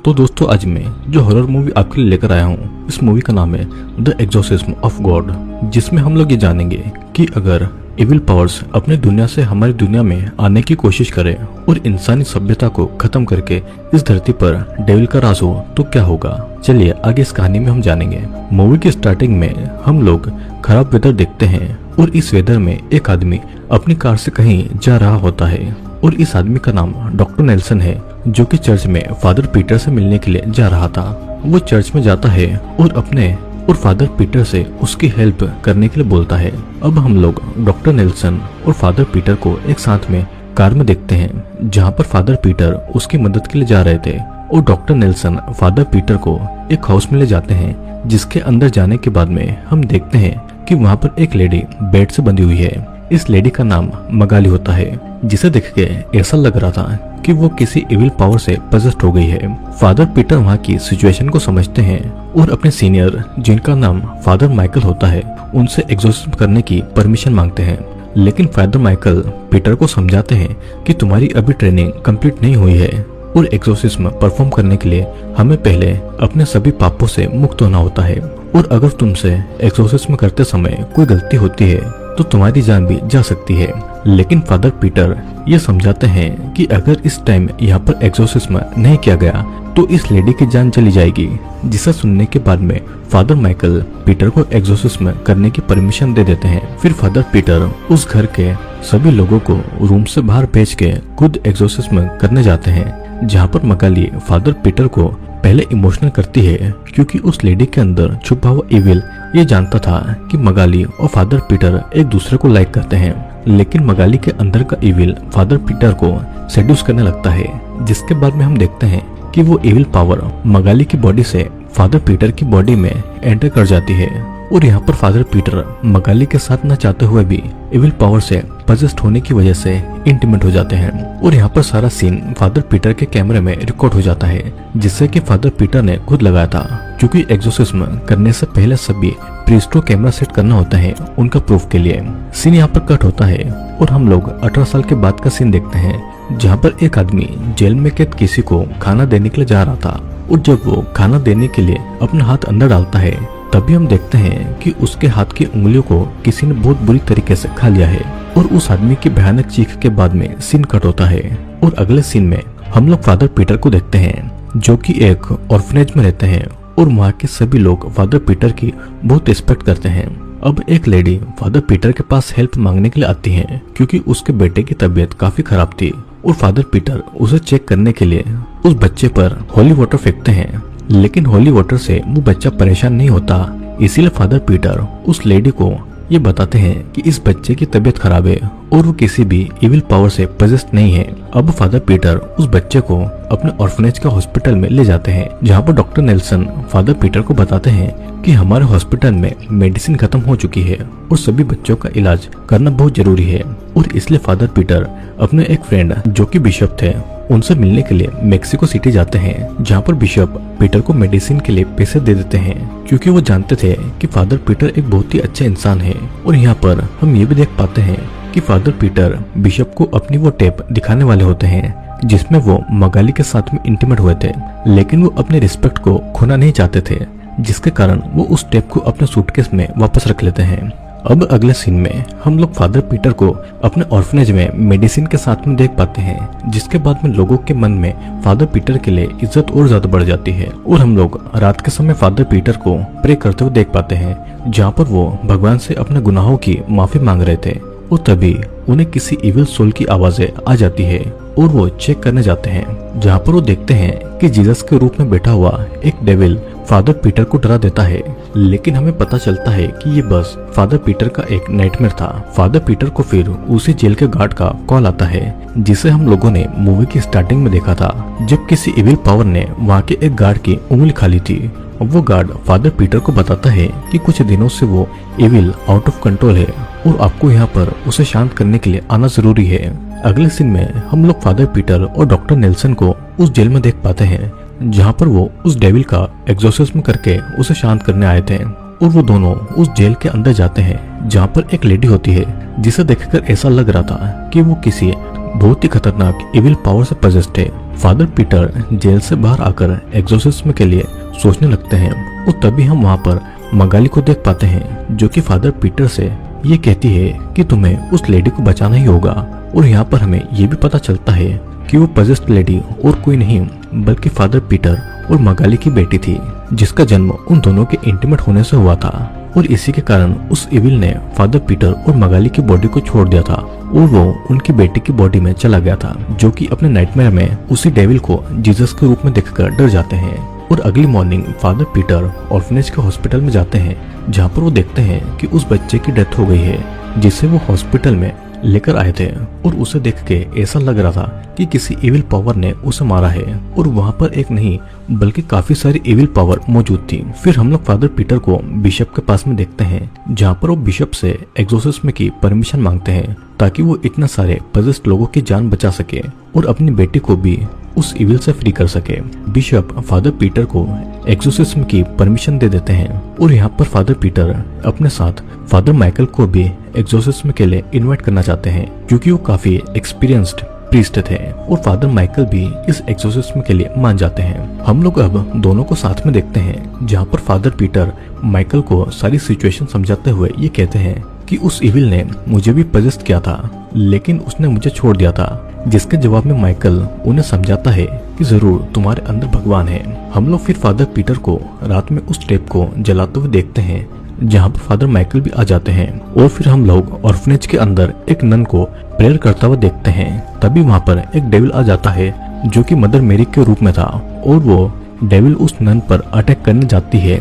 तो दोस्तों आज मैं जो हॉरर मूवी आपके लिए लेकर आया हूँ, इस मूवी का नाम है द एक्सोर्सिज्म ऑफ गॉड, जिसमें हम लोग ये जानेंगे कि अगर इविल पावर्स अपनी दुनिया से हमारी दुनिया में आने की कोशिश करे और इंसानी सभ्यता को खत्म करके इस धरती पर डेविल का राज हो तो क्या होगा। चलिए आगे इस कहानी में हम जानेंगे। मूवी की स्टार्टिंग में हम लोग खराब वेदर देखते हैं और इस वेदर में एक आदमी अपनी कार से कहीं जा रहा होता है और इस आदमी का नाम डॉक्टर नेल्सन है, जो कि चर्च में फादर पीटर से मिलने के लिए जा रहा था। वो चर्च में जाता है और फादर पीटर से उसकी हेल्प करने के लिए बोलता है। अब हम लोग डॉक्टर नेल्सन और फादर पीटर को एक साथ में कार में देखते हैं, जहाँ पर फादर पीटर उसकी मदद के लिए जा रहे थे और डॉक्टर नेल्सन फादर पीटर को एक हाउस में ले जाते हैं, जिसके अंदर जाने के बाद में हम देखते हैं कि वहाँ पर एक लेडी बेड से बंधी हुई है। इस लेडी का नाम मगाली होता है, जिसे देख के ऐसा लग रहा था कि वो किसी इविल पावर से पजेस्ड हो गई है। फादर पीटर वहाँ की सिचुएशन को समझते हैं और अपने सीनियर, जिनका नाम फादर माइकल होता है, उनसे एक्सोर्सिज्म करने की परमिशन मांगते हैं। लेकिन फादर माइकल पीटर को समझाते हैं कि तुम्हारी अभी ट्रेनिंग कंप्लीट नहीं हुई है और एक्सोर्सिज्म परफॉर्म करने के लिए हमें पहले अपने सभी पापों से मुक्त होना होता है, और अगर तुमसे एक्सोर्सिज्म करते समय कोई गलती होती है तो तुम्हारी जान भी जा सकती है। लेकिन फादर पीटर ये समझाते हैं कि अगर इस टाइम यहाँ पर एक्सोर्सिज्म नहीं किया गया तो इस लेडी की जान चली जाएगी। जिसे सुनने के बाद में फादर माइकल पीटर को एक्सोर्सिज्म करने की परमिशन दे देते हैं। फिर फादर पीटर उस घर के सभी लोगों को रूम से बाहर भेज के खुद एक्सोर्सिज्म करने जाते हैं, जहाँ पर मगाली फादर पीटर को पहले इमोशनल करती है, क्योंकि उस लेडी के अंदर छुपा हुआ इविल ये जानता था कि मगाली और फादर पीटर एक दूसरे को लाइक करते हैं। लेकिन मगाली के अंदर का इविल फादर पीटर को सेड्यूस करने लगता है, जिसके बाद में हम देखते हैं कि वो इविल पावर मगाली की बॉडी से फादर पीटर की बॉडी में एंटर कर जाती है और यहाँ पर फादर पीटर मगाली के साथ न चाहते हुए भी इविल पावर से पजेस्ड होने की वजह से इंटीमेट हो जाते हैं। और यहाँ पर सारा सीन फादर पीटर के कैमरे में रिकॉर्ड हो जाता है, जिससे कि फादर पीटर ने खुद लगाया था, क्योंकि एक्सोर्सिज्म करने से पहले सभी प्रीस्ट को कैमरा सेट करना होता है उनका प्रूफ के लिए। सीन यहाँ पर कट होता है और हम लोग 18 साल के बाद का सीन देखते हैं, जहाँ पर एक आदमी जेल में कैद किसी को खाना देने के लिए जा रहा था, और जब वो खाना देने के लिए अपना हाथ अंदर डालता है तभी हम देखते हैं कि उसके हाथ की उंगलियों को किसी ने बहुत बुरी तरीके से खा लिया है। और उस आदमी की भयानक चीख के बाद में सीन कट होता है और अगले सीन में हम लोग फादर पीटर को देखते हैं, जो कि एक ऑर्फनेज में रहते हैं और वहाँ के सभी लोग फादर पीटर की बहुत रिस्पेक्ट करते हैं। अब एक लेडी फादर पीटर के पास हेल्प मांगने के लिए आती है, क्योंकि उसके बेटे की तबीयत काफी खराब थी और फादर पीटर उसे चेक करने के लिए उस बच्चे पर होली वाटर फेंकते हैं। लेकिन होली वाटर से वो बच्चा परेशान नहीं होता, इसीलिए फादर पीटर उस लेडी को ये बताते हैं कि इस बच्चे की तबीयत खराब है और वो किसी भी इविल पावर से पजेस्ड नहीं है। अब फादर पीटर उस बच्चे को अपने ऑर्फनेज का हॉस्पिटल में ले जाते हैं, जहाँ पर डॉक्टर नेल्सन फादर पीटर को बताते हैं कि हमारे हॉस्पिटल में मेडिसिन खत्म हो चुकी है और सभी बच्चों का इलाज करना बहुत जरूरी है। और इसलिए फादर पीटर अपने एक फ्रेंड, जो कि बिशप थे, उनसे मिलने के लिए मेक्सिको सिटी जाते हैं, जहाँ पर बिशप पीटर को मेडिसिन के लिए पैसे दे देते हैं, क्योंकि वो जानते थे कि फादर पीटर एक बहुत ही अच्छा इंसान है। और यहाँ पर हम ये भी देख पाते हैं कि फादर पीटर बिशप को अपनी वो टेप दिखाने वाले होते हैं, जिसमें वो मगाली के साथ में इंटीमेट हुए थे, लेकिन वो अपने रिस्पेक्ट को खोना नहीं चाहते थे, जिसके कारण वो उस टेप को अपने सूटकेस में वापस रख लेते हैं। अब अगले सीन में हम लोग फादर पीटर को अपने ऑर्फनेज में मेडिसिन के साथ में देख पाते हैं, जिसके बाद में लोगों के मन में फादर पीटर के लिए इज्जत और ज्यादा बढ़ जाती है। और हम लोग रात के समय फादर पीटर को प्रे करते हुए देख पाते हैं, जहाँ पर वो भगवान से अपने गुनाहों की माफी मांग रहे थे। और तभी उन्हें किसी इविल सोल की आवाजें आ जाती है और वो चेक करने जाते हैं, जहाँ पर वो देखते हैं कि जीसस के रूप में बैठा हुआ एक डेविल फादर पीटर को डरा देता है। लेकिन हमें पता चलता है कि ये बस फादर पीटर का एक नाइटमेयर था। फादर पीटर को फिर उसी जेल के गार्ड का कॉल आता है, जिसे हम लोगों ने मूवी की स्टार्टिंग में देखा था, जब किसी इविल पावर ने वहाँ के एक गार्ड की उंगली खा ली थी। वो गार्ड फादर पीटर को बताता है कि कुछ दिनों से वो इविल आउट ऑफ कंट्रोल है और आपको यहाँ पर उसे शांत करने के लिए आना जरूरी है। अगले सीन में हम लोग फादर पीटर और डॉक्टर नेल्सन को उस जेल में देख पाते हैं, जहाँ पर वो उस डेविल का एक्सोर्सिज्म करके उसे शांत करने आए थे। और वो दोनों उस जेल के अंदर जाते हैं, जहाँ पर एक लेडी होती है, जिसे देखकर ऐसा लग रहा था कि वो किसी बहुत ही खतरनाक इविल पावर से पजेस्ड है। फादर पीटर जेल से बाहर आकर एग्जोर्सिज्म के लिए सोचने लगते हैं और तभी हम वहाँ पर मगाली को देख पाते हैं, जो कि फादर पीटर से ये कहती है कि तुम्हें उस लेडी को बचाना ही होगा। और यहाँ पर हमें ये भी पता चलता है कि वो पजेस्ड लेडी और कोई नहीं बल्कि फादर पीटर और मगाली की बेटी थी, जिसका जन्म उन दोनों के इंटीमेट होने से हुआ था। और इसी के कारण उस इविल ने फादर पीटर और मगाली की बॉडी को छोड़ दिया था और वो उनकी बेटी की बॉडी में चला गया था, जो कि अपने नाइटमेयर में उसी डेविल को जीसस के रूप में देखकर डर जाते हैं। और अगली मॉर्निंग फादर पीटर ऑर्फनेज के हॉस्पिटल में जाते हैं, जहाँ पर वो देखते हैं कि उस बच्चे की डेथ हो गई है जिसे वो हॉस्पिटल में लेकर आए थे। और उसे देख के ऐसा लग रहा था कि किसी इविल पावर ने उसे मारा है। और वहाँ पर एक नहीं बल्कि काफी सारी इविल पावर मौजूद थी। फिर हम लोग फादर पीटर को बिशप के पास में देखते हैं, जहाँ पर वो बिशप से एग्जोर्सिज्म की परमिशन मांगते हैं ताकि वो इतना सारे पजेस्ड लोगों की जान बचा सके और अपनी बेटी को भी उस इविल से फ्री कर सके। बिशप फादर पीटर को एग्जोर्सिज्म की परमिशन दे देते हैं और यहाँ पर फादर पीटर अपने साथ फादर माइकल को भी एग्जोर्सिज्म के लिए इनवाइट करना चाहते हैं, क्योंकि वो काफी एक्सपीरियंस्ड प्रीस्ट थे और फादर माइकल भी इस एग्जोर्सिज्म के लिए मान जाते हैं। हम लोग अब दोनों को साथ में देखते हैं, जहाँ पर फादर पीटर माइकल को सारी सिचुएशन समझाते हुए ये कहते हैं कि उस इविल ने मुझे भी पजेस्ट किया था, लेकिन उसने मुझे छोड़ दिया था। जिसके जवाब में माइकल उन्हें समझाता है कि जरूर तुम्हारे अंदर भगवान है। हम लोग फिर फादर पीटर को रात में उस टेप को जलाते हुए देखते हैं, जहाँ पर फादर माइकल भी आ जाते हैं। और फिर हम लोग ऑर्फनेज के अंदर एक नन को प्रेयर करता हुआ देखते हैं। तभी वहाँ पर एक डेविल आ जाता है, जो कि मदर मेरी के रूप में था, और वो डेविल उस नन पर अटैक करने जाती है।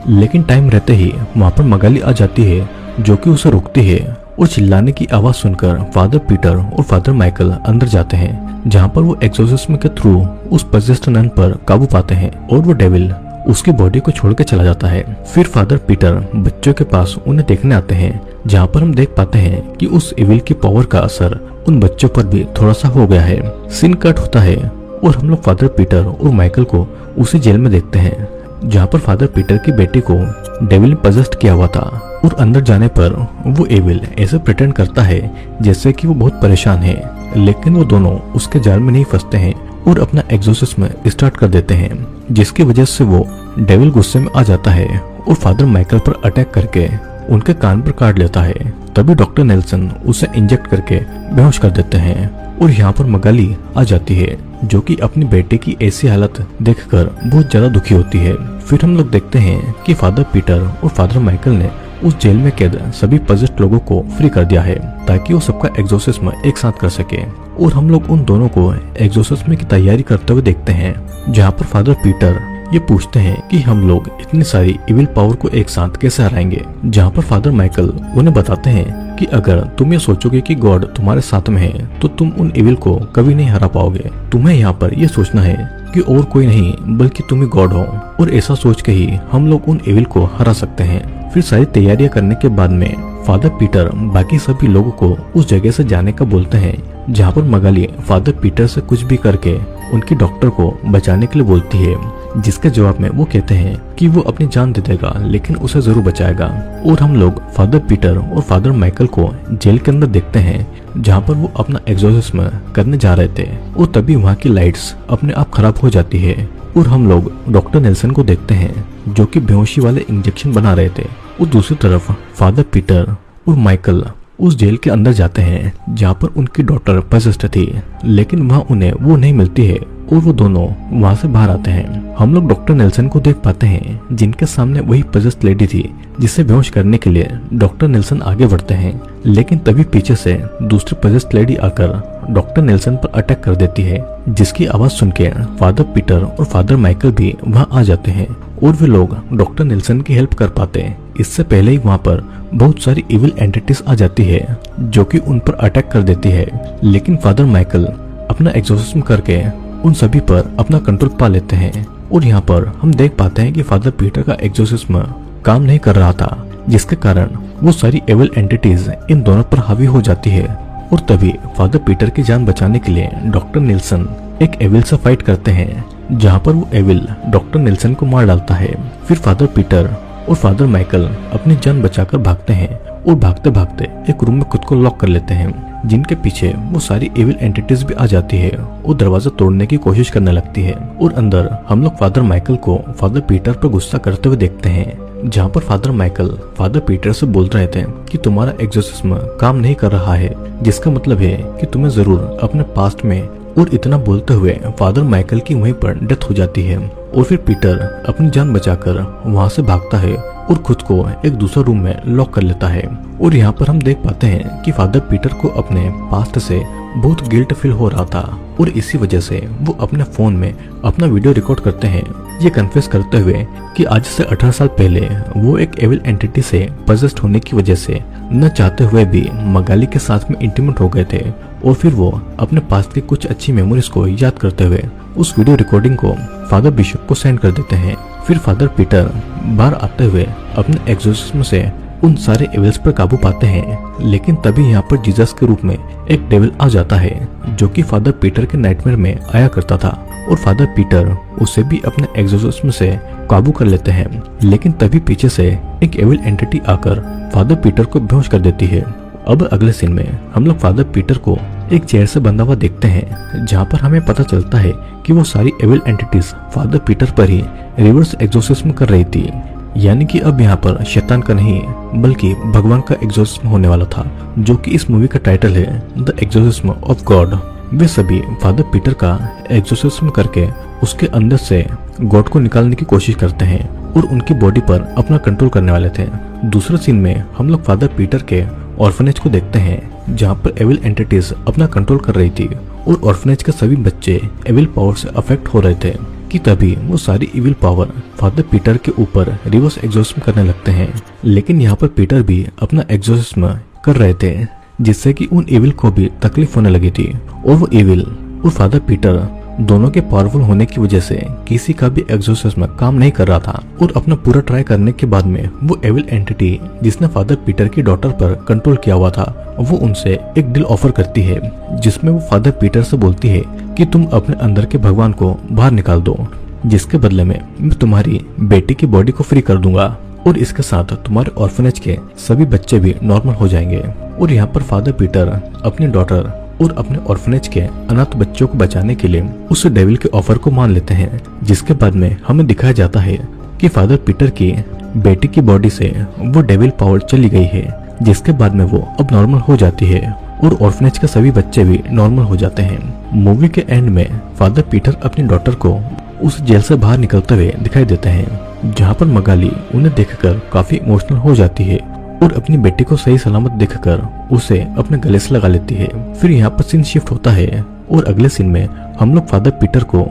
लेकिन टाइम रहते ही वहाँ पर मगाली आ जाती है, जो कि उसे रोकती है। और चिल्लाने की आवाज सुनकर फादर पीटर और फादर माइकल अंदर जाते हैं, जहाँ पर वो एक्सोर्सिज्म के थ्रू उस पजेस्ड नन पर काबू पाते हैं और वो डेविल उसकी बॉडी को छोड़ के चला जाता है। फिर फादर पीटर बच्चों के पास उन्हें देखने आते हैं, जहाँ पर हम देख पाते हैं कि उस इविल की पावर का असर उन बच्चों पर भी थोड़ा सा हो गया है। सीन कट होता है और हम लोग फादर पीटर और माइकल को उसी जेल में देखते हैं, जहाँ पर फादर पीटर की बेटी को डेविल ने पजेस्ट किया हुआ था। और अंदर जाने पर वो एविल ऐसे प्रिटेंड करता है जैसे कि वो बहुत परेशान है, लेकिन वो दोनों उसके जाल में नहीं फंसते हैं और अपना एग्जोर्सिज्म स्टार्ट कर देते हैं, जिसकी वजह से वो डेविल गुस्से में आ जाता है और फादर माइकल पर अटैक करके उनके कान पर काट लेता है। तभी डॉक्टर नेल्सन उसे इंजेक्ट करके बेहोश कर देते हैं। और यहाँ पर मगाली आ जाती है, जो कि अपनी बेटे की ऐसी हालत देखकर बहुत ज्यादा दुखी होती है। फिर हम लोग देखते हैं कि फादर पीटर और फादर माइकल ने उस जेल में कैद सभी पजेस्ड लोगों को फ्री कर दिया है, ताकि वो सबका एग्जोर्सिज्म एक साथ कर सके। और हम लोग उन दोनों को एग्जोर्सिज्म की तैयारी करते हुए देखते हैं, जहाँ पर फादर पीटर ये पूछते हैं कि हम लोग इतनी सारी इविल पावर को एक साथ कैसे हराएंगे। जहाँ पर फादर माइकल उन्हें बताते हैं कि अगर तुम ये सोचोगे कि गॉड तुम्हारे साथ में है, तो तुम उन इविल को कभी नहीं हरा पाओगे। तुम्हें यहाँ पर ये सोचना है कि और कोई नहीं बल्कि तुम ही गॉड हो, और ऐसा सोच के ही हम लोग उन इविल को हरा सकते हैं। फिर सारी तैयारियां करने के बाद में फादर पीटर बाकी सभी लोगों को उस जगह से जाने का बोलते हैं, जहाँ पर मगाली फादर पीटर से कुछ भी करके उनकी डॉक्टर को बचाने के लिए बोलती है, जिसके जवाब में वो कहते हैं कि वो अपनी जान दे देगा, लेकिन उसे जरूर बचाएगा। और हम लोग फादर पीटर और फादर माइकल को जेल के अंदर देखते हैं, जहाँ पर वो अपना एग्जोर्सिज्म करने जा रहे थे। और तभी वहाँ की लाइट्स अपने आप खराब हो जाती है और हम लोग डॉक्टर नेल्सन को देखते हैं, जो कि बेहोशी वाले इंजेक्शन बना रहे थे। और दूसरी तरफ फादर पीटर और माइकल उस जेल के अंदर जाते हैं, जहाँ पर उनकी डॉटर पजेस्ड थी, लेकिन वहाँ उन्हें वो नहीं मिलती है और वो दोनों वहाँ से बाहर आते हैं। हम लोग डॉक्टर नेल्सन को देख पाते हैं, जिनके सामने वही पजेस्ड लेडी थी, जिसे बेहोश करने के लिए डॉक्टर नेल्सन आगे बढ़ते हैं। लेकिन तभी पीछे से दूसरी पजेस्ड लेडी आकर डॉक्टर नेल्सन पर अटैक कर देती है, जिसकी आवाज सुन के फादर पीटर और फादर माइकल भी वहाँ आ जाते हैं और वे लोग डॉक्टर नेल्सन की हेल्प कर पाते हैं। इससे पहले ही वहाँ पर बहुत सारी इविल एंटिटीज आ जाती है, जो कि उन पर अटैक कर देती है। लेकिन फादर माइकल अपना एग्जोर्सिज्म करके उन सभी पर अपना कंट्रोल पा लेते हैं। और यहाँ पर हम देख पाते हैं कि फादर पीटर का एग्जोर्सिज्म काम नहीं कर रहा था, जिसके कारण वो सारी एविल एंटिटीज इन दोनों पर हावी हो जाती है। और तभी फादर पीटर की जान बचाने के लिए डॉक्टर नेल्सन एक एविल से फाइट करते हैं, जहाँ पर वो एविल डॉक्टर नेल्सन को मार डालता है। फिर फादर पीटर और फादर माइकल अपनी जान बचाकर भागते हैं और भागते भागते एक रूम में खुद को लॉक कर लेते हैं, जिनके पीछे वो सारी एविल एंटिटीज भी आ जाती है और दरवाजा तोड़ने की कोशिश करने लगती है। और अंदर हम लोग फादर माइकल को फादर पीटर पर गुस्सा करते हुए देखते हैं, जहाँ पर फादर माइकल फादर पीटर से बोल रहे थे कि तुम्हारा एग्जॉर्सिज्म काम नहीं कर रहा है, जिसका मतलब है कि तुम्हें जरूर अपने पास्ट में। और इतना बोलते हुए फादर माइकल की वहीं पर डेथ हो जाती है और फिर पीटर अपनी जान बचाकर वहां से भागता है और खुद को एक दूसरा रूम में लॉक कर लेता है। और यहाँ पर हम देख पाते हैं कि फादर पीटर को अपने पास्ट से बहुत गिल्ट फील हो रहा था और इसी वजह से वो अपने फोन में अपना वीडियो रिकॉर्ड करते हैं, ये कन्फेस करते हुए कि आज से 18 साल पहले वो एक एविल एंटिटी से पजेस्ड होने की वजह से न चाहते हुए भी मगाली के साथ में इंटीमेट हो गए थे। और फिर वो अपने पास्ट की कुछ अच्छी मेमोरीज को याद करते हुए उस वीडियो रिकॉर्डिंग को फादर बिशप को सेंड कर देते हैं। फिर फादर पीटर बाहर आते हुए अपने एग्जॉर्सिज्म से उन सारे एविल्स पर काबू पाते हैं, लेकिन तभी यहाँ पर जीसस के रूप में एक डेविल आ जाता है जो कि फादर पीटर के नाइटमेयर में आया करता था और फादर पीटर उसे भी अपने एग्जॉर्सिज्म से काबू कर लेते हैं। लेकिन तभी पीछे से एक एविल एंटिटी आकर फादर पीटर को बेहोश कर देती है। अब अगले सीन में हम लोग फादर पीटर को एक चेयर से बंधा हुआ देखते हैं, जहाँ पर हमें पता चलता है कि वो सारी एविल एंटिटीज फादर पीटर पर ही रिवर्स एग्जॉर्सिज्म कर रही थी। यानी कि अब यहाँ पर शैतान का नहीं बल्कि भगवान का एग्जॉर्सिज्म होने वाला था, जो कि इस मूवी का टाइटल है द एग्जॉर्सिज्म ऑफ गॉड। वे सभी फादर पीटर का एग्जॉर्सिज्म करके उसके अंदर से गॉड को निकालने की कोशिश करते हैं और उनकी बॉडी पर अपना कंट्रोल करने वाले थे। दूसरे सीन में हम लोग फादर पीटर के ऑर्फनेज को देखते हैं, जहाँ पर एविल एंटिटीज अपना कंट्रोल कर रही थी और ऑर्फनेज के सभी बच्चे एविल पावर से अफेक्ट हो रहे थे कि तभी वो सारी इविल पावर फादर पीटर के ऊपर रिवर्स एग्जॉर्सिज्म करने लगते हैं। लेकिन यहाँ पर पीटर भी अपना एग्जॉर्सिज्म कर रहे थे, जिससे कि उन इविल को भी तकलीफ होने लगी थी और वो इविल और फादर पीटर दोनों के पावरफुल होने की वजह से किसी का भी एग्जॉर्सिज्म काम नहीं कर रहा था। और अपना पूरा ट्राई करने के बाद में वो एविल एंटिटी जिसने फादर पीटर की डॉटर पर कंट्रोल किया हुआ था, वो उनसे एक डील ऑफर करती है, जिसमें वो फादर पीटर से बोलती है कि तुम अपने अंदर के भगवान को बाहर निकाल दो, जिसके बदले में मैं तुम्हारी बेटी की बॉडी को फ्री कर दूंगा और इसके साथ तुम्हारे ऑर्फनेज के सभी बच्चे भी नॉर्मल हो जाएंगे। और यहाँ पर फादर पीटर अपनी डॉटर और अपने ऑर्फनेज के अनाथ बच्चों को बचाने के लिए उस डेविल के ऑफर को मान लेते हैं, जिसके बाद में हमें दिखाया जाता है कि फादर पीटर की बेटी की बॉडी से वो डेविल पावर चली गई है, जिसके बाद में वो अब नॉर्मल हो जाती है और ऑर्फनेज के सभी बच्चे भी नॉर्मल हो जाते हैं। मूवी के एंड में फादर पीटर अपनी डॉटर को उस जेल से बाहर निकलते हुए दिखाई देते हैं, जहाँ पर मगाली उन्हें देखकर काफी इमोशनल हो जाती है और अपनी बेटी को सही सलामत देखकर उसे अपने गले से लगा लेती है। फिर यहाँ पर सीन शिफ्ट होता है और अगले सीन में हम लोग फादर पीटर को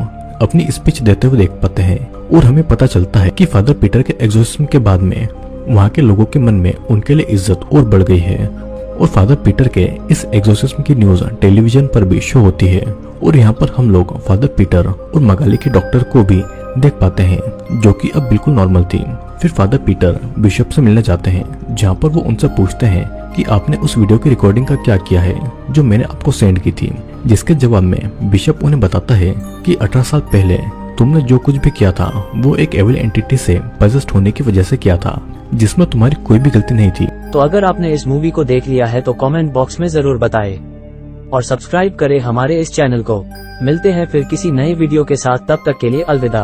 अपनी स्पीच देते हुए देख पाते हैं और हमें पता चलता है कि फादर पीटर के एग्जॉर्सिज्म के बाद में वहाँ के लोगों के मन में उनके लिए इज्जत और बढ़ गई है और फादर पीटर के इस एग्जॉर्सिज्म की न्यूज टेलीविजन पर भी शो होती है। और यहाँ पर हम लोग फादर पीटर और मगाली के डॉक्टर को भी देख पाते हैं, जो कि अब बिल्कुल नॉर्मल थी। फिर फादर पीटर बिशप से मिलने जाते हैं, जहाँ पर वो उनसे पूछते हैं कि आपने उस वीडियो की रिकॉर्डिंग का क्या किया है जो मैंने आपको सेंड की थी, जिसके जवाब में बिशप उन्हें बताता है कि 18 साल पहले तुमने जो कुछ भी किया था वो एक एविल एंटिटी से पजेस्ड होने की वजह से किया था, जिसमें तुम्हारी कोई भी गलती नहीं थी। तो अगर आपने इस मूवी को देख लिया है तो कमेंट बॉक्स में जरूर बताएं और सब्सक्राइब करें हमारे इस चैनल को। मिलते हैं फिर किसी नए वीडियो के साथ, तब तक के लिए अलविदा।